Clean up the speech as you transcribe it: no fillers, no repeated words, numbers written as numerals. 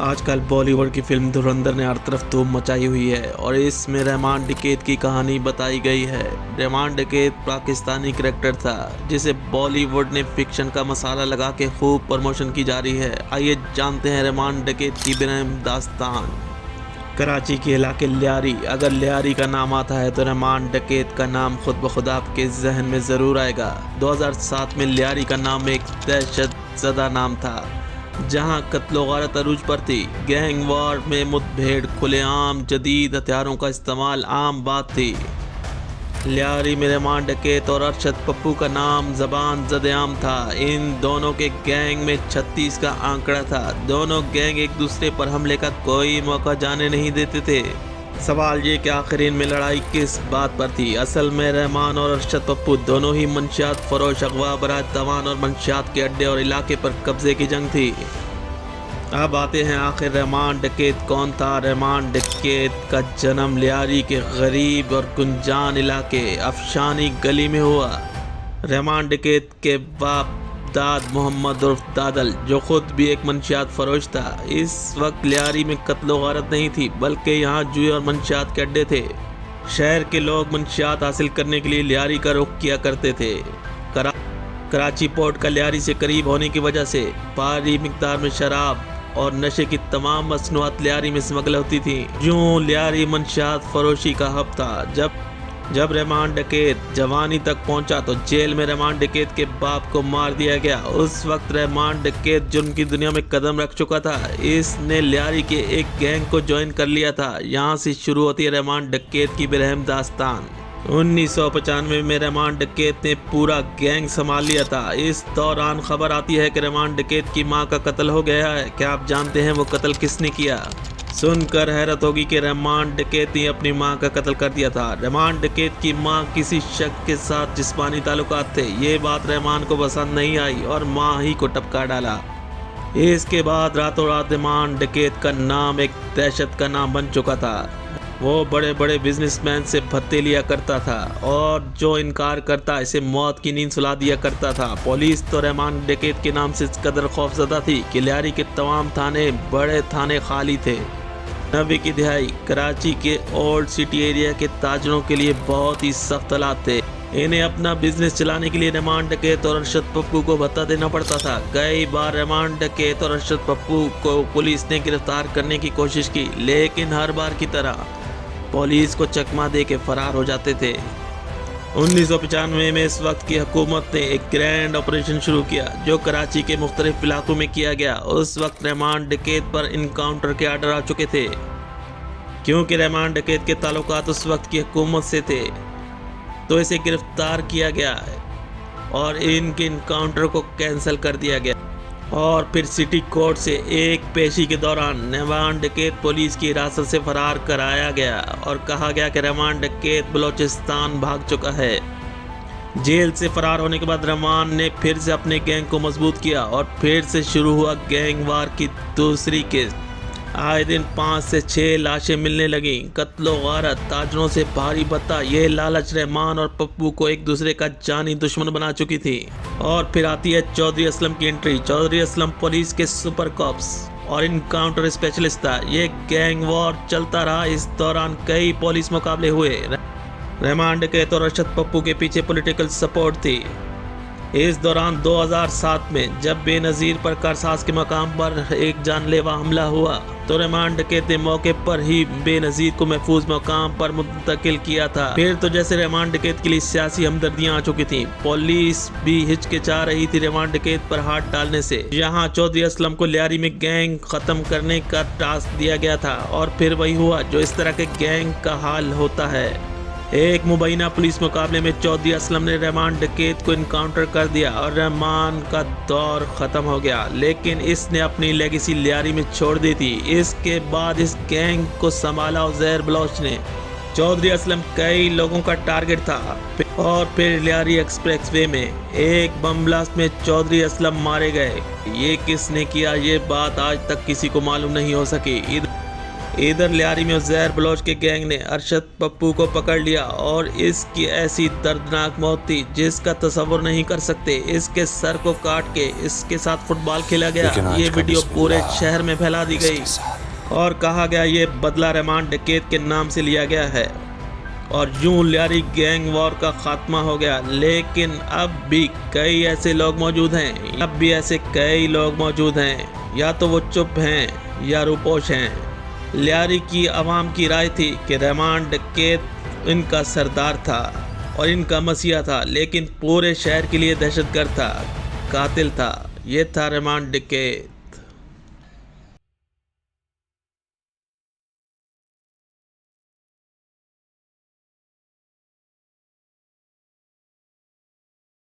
आजकल बॉलीवुड की फिल्म धुरंधर ने हर तरफ धूम मचाई हुई है और इसमें रहमान डकैत की कहानी बताई गई है। रहमान डकैत पाकिस्तानी करैक्टर था जिसे बॉलीवुड ने फिक्शन का मसाला लगा के खूब प्रमोशन की जा रही है। आइए जानते हैं रहमान डकैत की बेरहम दास्तान। कराची के इलाके लियारी, अगर लियारी का नाम आता है तो रहमान डकैत का नाम खुद ब खुद आपके जहन में ज़रूर आएगा। 2007 में लियारी का नाम एक दहशत ज़दा नाम था जहां कत्लो गारत अरूज पर थी। गैंग वार में मुठभेड़, खुलेआम जदीद हथियारों का इस्तेमाल आम बात थी। लियारी में रहमान डकैत और अरशद पप्पू का नाम जबान ज़द-ए-आम था। इन दोनों के गैंग में 36 का आंकड़ा था। दोनों गैंग एक दूसरे पर हमले का कोई मौका जाने नहीं देते थे। सवाल ये कि आखिर इनमें लड़ाई किस बात पर थी। असल में रहमान और अरशद पप्पू दोनों ही मंशियात फरोश, अगवा, बरात तवान और मंशियात के अड्डे और इलाके पर कब्जे की जंग थी। अब आते हैं आखिर रहमान डकैत कौन था। रहमान डकैत का जन्म लियारी के गरीब और गुंजान इलाके अफशानी गली में हुआ। रहमान डकैत के बाप दाद मोहम्मद उर्फ दादल, जो खुद भी एक मंशियात फरोश था, इस वक्त लियारी में कत्लो गारत नहीं थी बल्कि यहाँ जुए और मंशियात के अड्डे थे। शहर के लोग मंशियात हासिल करने के लिए लियारी का रुख किया करते थे। कराची पोर्ट का लियारी से करीब होने की वजह से भारी मिकदार में शराब और नशे की तमाम मसनूआत लियारी में स्मगल होती थी। यूं लियारी मंशियात फरोशी का हब था। जब रहमान डकैत जवानी तक पहुंचा तो जेल में रहमान डकैत के बाप को मार दिया गया। उस वक्त रहमान डकैत जुर्म की दुनिया में कदम रख चुका था। इसने लियारी के एक गैंग को ज्वाइन कर लिया था। यहाँ से शुरू होती है रहमान डकैत की बेरहम दास्तान। 1995 में रहमान डकैत ने पूरा गैंग संभाल लिया था। इस दौरान खबर आती है कि रहमान डकैत की मां का कत्ल हो गया है। क्या आप जानते हैं वो कत्ल किसने किया? सुनकर हैरत होगी कि रहमान डकैत ने अपनी मां का कत्ल कर दिया था। रहमान डकैत की मां किसी शख्स के साथ जिस्मानी ताल्लुकात थे। ये बात रहमान को पसंद नहीं आई और मां ही को टपका डाला। इसके बाद रातों रात रहमान डकैत का नाम एक दहशत का नाम बन चुका था। वो बड़े बड़े बिजनेसमैन से भत्ते लिया करता था और जो इनकार करता इसे मौत की नींद सुला दिया करता था। पुलिस तो रहमान डकैत के नाम से इस कदर खौफजदा थी कि लियारी के तमाम थाने, बड़े थाने खाली थे। 90 की दिहाई कराची के ओल्ड सिटी एरिया के ताजरों के लिए बहुत ही सख्त हालात थे। इन्हें अपना बिजनेस चलाने के लिए रहमान डकैत और अरशद पप्पू को भत्ता देना पड़ता था। कई बार रहमान डकैत और अरशद पप्पू को पुलिस ने गिरफ्तार करने की कोशिश की, लेकिन हर बार की तरह पुलिस को चकमा दे के फरार हो जाते थे। 1995 में इस वक्त की हुकूमत ने एक ग्रैंड ऑपरेशन शुरू किया जो कराची के मुख्तलिफ इलाकों में किया गया। उस वक्त रहमान डकैत पर इनकाउंटर के आर्डर आ चुके थे क्योंकि रहमान डकैत के ताल्लुकात उस वक्त की हुकूमत से थे, तो इसे गिरफ्तार किया गया और इनके इनकाउंटर को कैंसिल कर दिया गया। और फिर सिटी कोर्ट से एक पेशी के दौरान रहमान डकैत पुलिस की हिरासत से फरार कराया गया और कहा गया कि रहमान डकैत बलोचिस्तान भाग चुका है। जेल से फरार होने के बाद रहमान ने फिर से अपने गैंग को मजबूत किया और फिर से शुरू हुआ गैंग वार की दूसरी केस। आए दिन 5 से 6 लाशें मिलने लगी। कत्लो गारत, ताजरों से भारी भत्ता, ये लालच रहमान और पप्पू को एक दूसरे का जानी दुश्मन बना चुकी थी। और फिर आती है चौधरी असलम की एंट्री। चौधरी असलम पुलिस के सुपर कॉप्स और इनकाउंटर स्पेशलिस्ट था। ये गैंग वॉर चलता रहा। इस दौरान कई पुलिस मुकाबले हुए। रहमान डकैत और अरशद पप्पू के पीछे पॉलिटिकल सपोर्ट थी। इस दौरान 2007 में जब बेनज़ीर पर कारसाज के मकाम पर एक जानलेवा हमला हुआ तो रहमान डकैत ने मौके पर ही बेनज़ीर को महफूज मकाम पर मुंतकिल किया था। फिर तो जैसे रहमान डकैत के लिए सियासी हमदर्दियां आ चुकी थी। पुलिस भी हिचकिचा रही थी रहमान डकैत पर हाथ डालने से। यहाँ चौधरी असलम को लियारी में गैंग खत्म करने का टास्क दिया गया था और फिर वही हुआ जो इस तरह के गैंग का हाल होता है। एक मुबैना पुलिस मुकाबले में चौधरी असलम ने रहमान डकैत को इनकाउंटर कर दिया और रहमान का दौर ख़त्म हो गया, लेकिन इसने अपनी लेगेसी लियारी में छोड़ दी थी। इसके बाद इस गैंग को संभाला उज़ैर बलोच ने। चौधरी असलम कई लोगों का टारगेट था और फिर लियारी एक्सप्रेसवे में एक बम ब्लास्ट में चौधरी असलम मारे गए। ये किसने किया, ये बात आज तक किसी को मालूम नहीं हो सकी। इधर लियारी में जहर बलोच के गैंग ने अरशद पप्पू को पकड़ लिया और इसकी ऐसी दर्दनाक मौत थी जिसका तस्वुर नहीं कर सकते। इसके सर को काट के इसके साथ फुटबॉल खेला गया। ये वीडियो पूरे शहर में फैला दी गई और कहा गया ये बदला रहमान डकैत के नाम से लिया गया है और यूं लियारी गैंग वॉर का खात्मा हो गया। लेकिन अब भी कई ऐसे लोग मौजूद हैं, या तो वो चुप हैं या रूपोश हैं। लियारी की आवाम की राय थी कि रहमान डकैत इनका सरदार था और इनका मसीहा था, लेकिन पूरे शहर के लिए दहशतगर्द था, कातिल था। ये था रहमान डकैत।